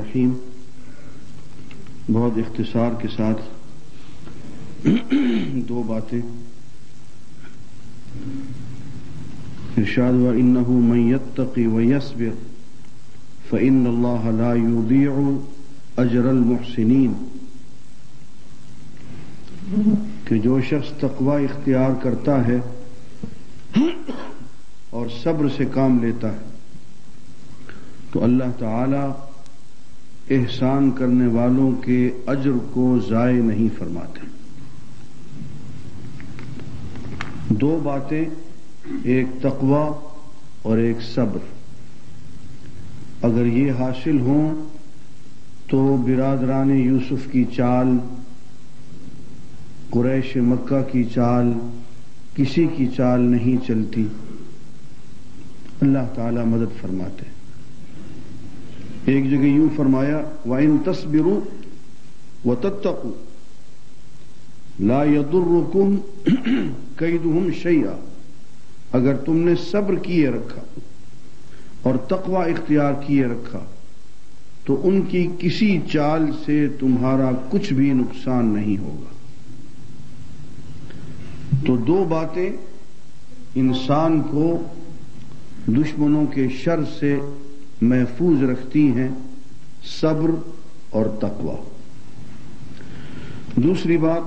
رحیم بہت اختصار کے ساتھ دو باتیں ارشاد ہوا انہ من یتقی ویصبر فإن اللہ لا یضیع اجر المحسنین کہ جو شخص تقوی اختیار کرتا ہے اور صبر سے کام لیتا ہے تو اللہ تعالی احسان کرنے والوں کے اجر کو ضائع نہیں فرماتے۔ دو باتیں، ایک تقوی اور ایک صبر، اگر یہ حاصل ہوں تو برادران یوسف کی چال، قریش مکہ کی چال، کسی کی چال نہیں چلتی، اللہ تعالی مدد فرماتے۔ ایک جگہ یوں فرمایا وَإِن تَصْبِرُوا وَتَتَّقُوا لَا يَضُرُّكُمْ كَيْدُهُمْ شَيْئًا، اگر تم نے صبر کیے رکھا اور تقوی اختیار کیے رکھا تو ان کی کسی چال سے تمہارا کچھ بھی نقصان نہیں ہوگا۔ تو دو باتیں انسان کو دشمنوں کے شر سے محفوظ رکھتی ہیں، صبر اور تقوی۔ دوسری بات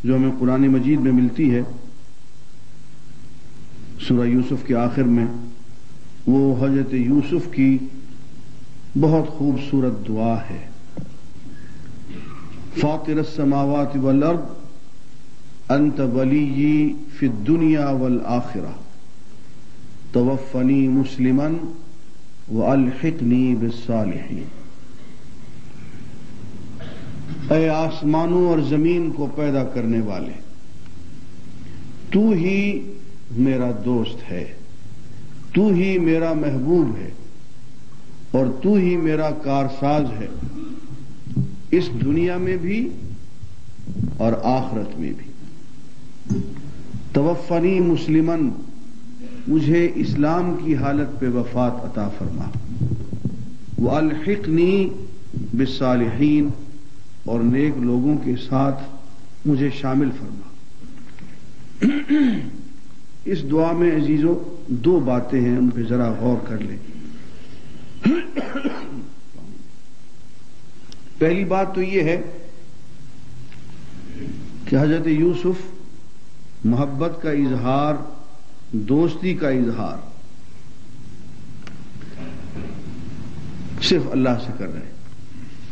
جو ہمیں قرآن مجید میں ملتی ہے سورہ یوسف کے آخر میں، وہ حضرت یوسف کی بہت خوبصورت دعا ہے، فاطر السماوات والارض انت ولیی فی الدنیا والآخرہ توفنی مسلما والحقنی بالصالحین۔ اے آسمانوں اور زمین کو پیدا کرنے والے، تو ہی میرا دوست ہے، تو ہی میرا محبوب ہے اور تو ہی میرا کارساز ہے، اس دنیا میں بھی اور آخرت میں بھی۔ توفنی مسلمن، مجھے اسلام کی حالت پہ وفات عطا فرما، والحقنی بالصالحین، اور نیک لوگوں کے ساتھ مجھے شامل فرما۔ اس دعا میں عزیزو دو باتیں ہیں، ان پہ ذرا غور کر لیں۔ پہلی بات تو یہ ہے کہ حضرت یوسف محبت کا اظہار، دوستی کا اظہار صرف اللہ سے کر رہے ہیں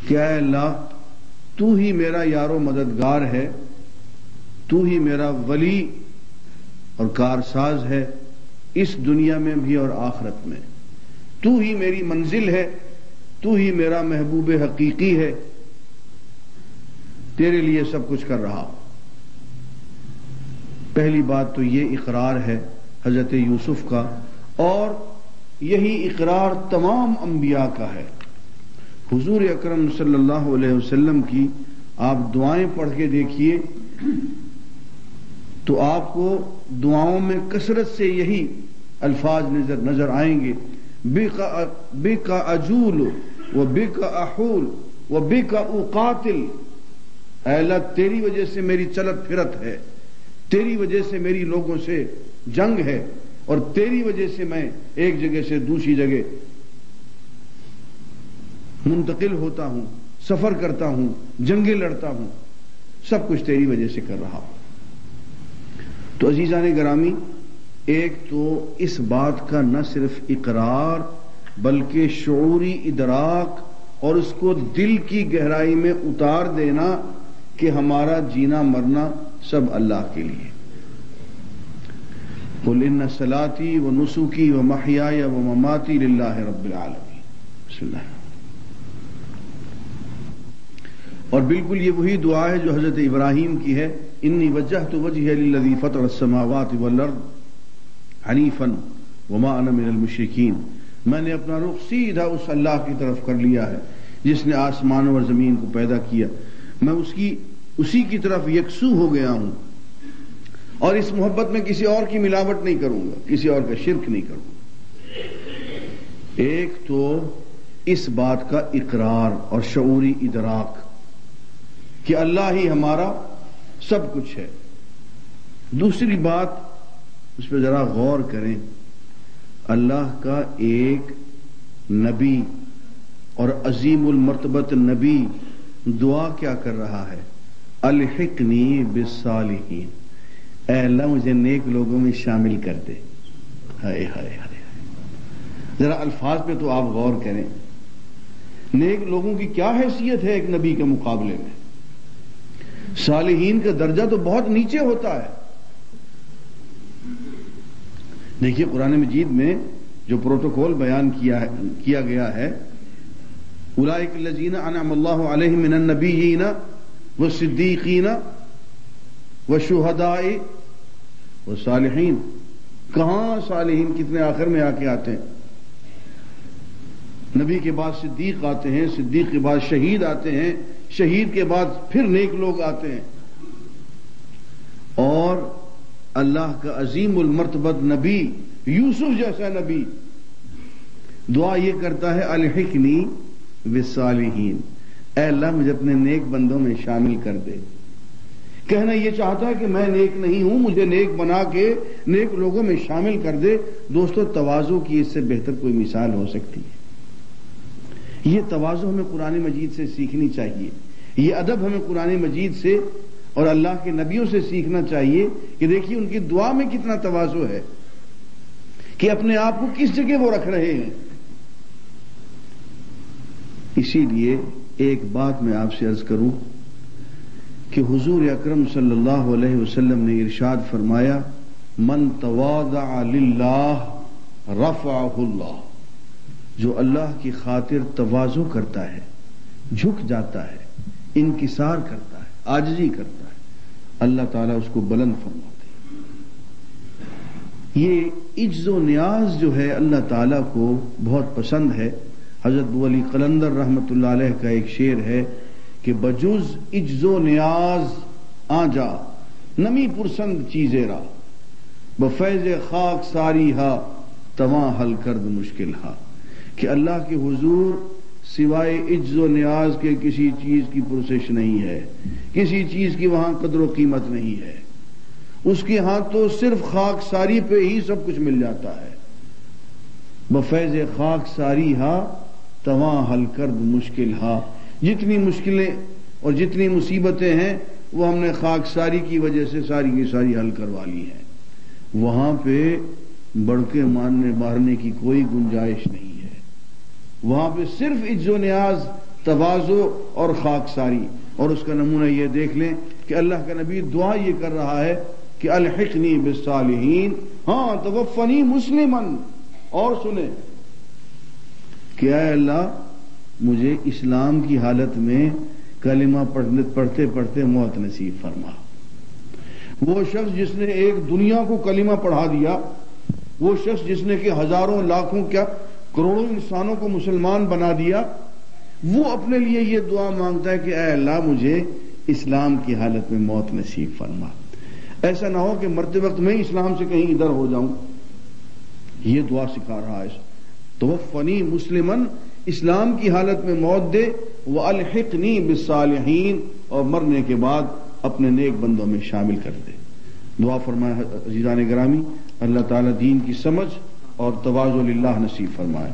کہ اے اللہ تو ہی میرا یار و مددگار ہے، تو ہی میرا ولی اور کارساز ہے، اس دنیا میں بھی اور آخرت میں، تو ہی میری منزل ہے، تو ہی میرا محبوب حقیقی ہے، تیرے لیے سب کچھ کر رہا ہوں۔ پہلی بات تو یہ اقرار ہے حضرت یوسف کا، اور یہی اقرار تمام انبیاء کا ہے۔ حضور اکرم صلی اللہ علیہ وسلم کی آپ دعائیں پڑھ کے دیکھیے تو آپ کو دعاؤں میں کثرت سے یہی الفاظ نظر آئیں گے، بک اجول و بک احول و بک اقاتل، اے اللہ تیری وجہ سے میری چلت پھرت ہے، تیری وجہ سے میری لوگوں سے جنگ ہے، اور تیری وجہ سے میں ایک جگہ سے دوسری جگہ منتقل ہوتا ہوں، سفر کرتا ہوں، جنگیں لڑتا ہوں، سب کچھ تیری وجہ سے کر رہا ہوں۔ تو عزیزان گرامی، ایک تو اس بات کا نہ صرف اقرار بلکہ شعوری ادراک اور اس کو دل کی گہرائی میں اتار دینا کہ ہمارا جینا مرنا سب اللہ کے لیے۔ قل ان صلاتی و نسکی و محیای و مماتی للہ رب العالمین۔ بسم اللہ۔ اور بالکل یہ وہی دعا ہے جو حضرت ابراہیم کی ہے، انی وجہت وجہی للذی فطر السماوات والارض حنیفا وما انا من المشرکین، میں نے اپنا رخ سیدھا اس اللہ کی طرف کر لیا ہے جس نے آسمانوں اور زمین کو پیدا کیا، میں اسی کی طرف یکسو ہو گیا ہوں، اور اس محبت میں کسی اور کی ملاوٹ نہیں کروں گا، کسی اور کا شرک نہیں کروں گا۔ ایک تو اس بات کا اقرار اور شعوری ادراک کہ اللہ ہی ہمارا سب کچھ ہے۔ دوسری بات، اس پہ ذرا غور کریں، اللہ کا ایک نبی اور عظیم المرتبت نبی دعا کیا کر رہا ہے؟ الحقنی بالصالحین، اے اللہ مجھے نیک لوگوں میں شامل کر دے۔ ہائے ہائے ہائے، ذرا الفاظ پہ تو آپ غور کریں، نیک لوگوں کی کیا حیثیت ہے ایک نبی کے مقابلے میں؟ صالحین کا درجہ تو بہت نیچے ہوتا ہے۔ دیکھیے قرآن مجید میں جو پروٹوکول بیان کیا گیا ہے، اولئک الذین انعم اللہ علیہم من النبیین والصدیقین والشہداء والصالحین، کہاں صالحین کتنے آخر میں آ کے آتے ہیں؟ نبی کے بعد صدیق آتے ہیں، صدیق کے بعد شہید آتے ہیں، شہید کے بعد پھر نیک لوگ آتے ہیں، اور اللہ کا عظیم المرتبت نبی یوسف جیسا نبی دعا یہ کرتا ہے الحقنی بالصالحین، اے اللہ مجھے اپنے نیک بندوں میں شامل کر دے۔ کہنا یہ چاہتا ہے کہ میں نیک نہیں ہوں، مجھے نیک بنا کے نیک لوگوں میں شامل کر دے۔ دوستو تواضع کی اس سے بہتر کوئی مثال ہو سکتی ہے؟ یہ تواضع ہمیں قرآن مجید سے سیکھنی چاہیے، یہ ادب ہمیں قرآن مجید سے اور اللہ کے نبیوں سے سیکھنا چاہیے کہ دیکھیے ان کی دعا میں کتنا تواضع ہے کہ اپنے آپ کو کس جگہ وہ رکھ رہے ہیں۔ اسی لیے ایک بات میں آپ سے عرض کروں کہ حضور اکرم صلی اللہ علیہ وسلم نے ارشاد فرمایا، من تواضع للہ رفعہ اللہ، جو اللہ کی خاطر تواضع کرتا ہے، جھک جاتا ہے، انکسار کرتا ہے، عاجزی کرتا ہے، اللہ تعالیٰ اس کو بلند فرماتے ہیں۔ یہ عجز و نیاز جو ہے اللہ تعالیٰ کو بہت پسند ہے۔ حضرت ابو علی قلندر رحمۃ اللہ علیہ کا ایک شعر ہے کہ بجز عجز و نیاز آجا نمی پرسند چیزیں را، بفیض خاک ساری ہا تواں حل کرد مشکل ہا، کہ اللہ کے حضور سوائے عجز و نیاز کے کسی چیز کی پرسش نہیں ہے، کسی چیز کی وہاں قدر و قیمت نہیں ہے، اس کے ہاں تو صرف خاک ساری پہ ہی سب کچھ مل جاتا ہے۔ بفیض خاک ساری ہا تواں حل کرد مشکل ہا، جتنی مشکلیں اور جتنی مصیبتیں ہیں وہ ہم نے خاک ساری کی وجہ سے ساری کی ساری حل کروا لی ہیں، وہاں پہ بڑھ کے مارنے کی کوئی گنجائش نہیں ہے، وہاں پہ صرف عجز و نیاز، تواضع اور خاک ساری۔ اور اس کا نمونہ یہ دیکھ لیں کہ اللہ کا نبی دعا یہ کر رہا ہے کہ الحقنی بالصالحین، ہاں توفنی مسلمن، اور سنیں کہ اے اللہ مجھے اسلام کی حالت میں کلمہ پڑھتے پڑھتے موت نصیب فرما۔ وہ شخص جس نے ایک دنیا کو کلمہ پڑھا دیا، وہ شخص جس نے کہ ہزاروں لاکھوں کیا کروڑوں انسانوں کو مسلمان بنا دیا، وہ اپنے لیے یہ دعا مانگتا ہے کہ اے اللہ مجھے اسلام کی حالت میں موت نصیب فرما۔ ایسا نہ ہو کہ مرتے وقت میں اسلام سے کہیں ادھر ہو جاؤں۔ یہ دعا سکھا رہا ہے، توفنی مسلمن، اسلام کی حالت میں موت دے، والحقنی بالصالحین، اور مرنے کے بعد اپنے نیک بندوں میں شامل کر دے۔ دعا فرمائے عزیزان گرامی، اللہ تعالیٰ دین کی سمجھ اور تواضع للہ نصیب فرمائے۔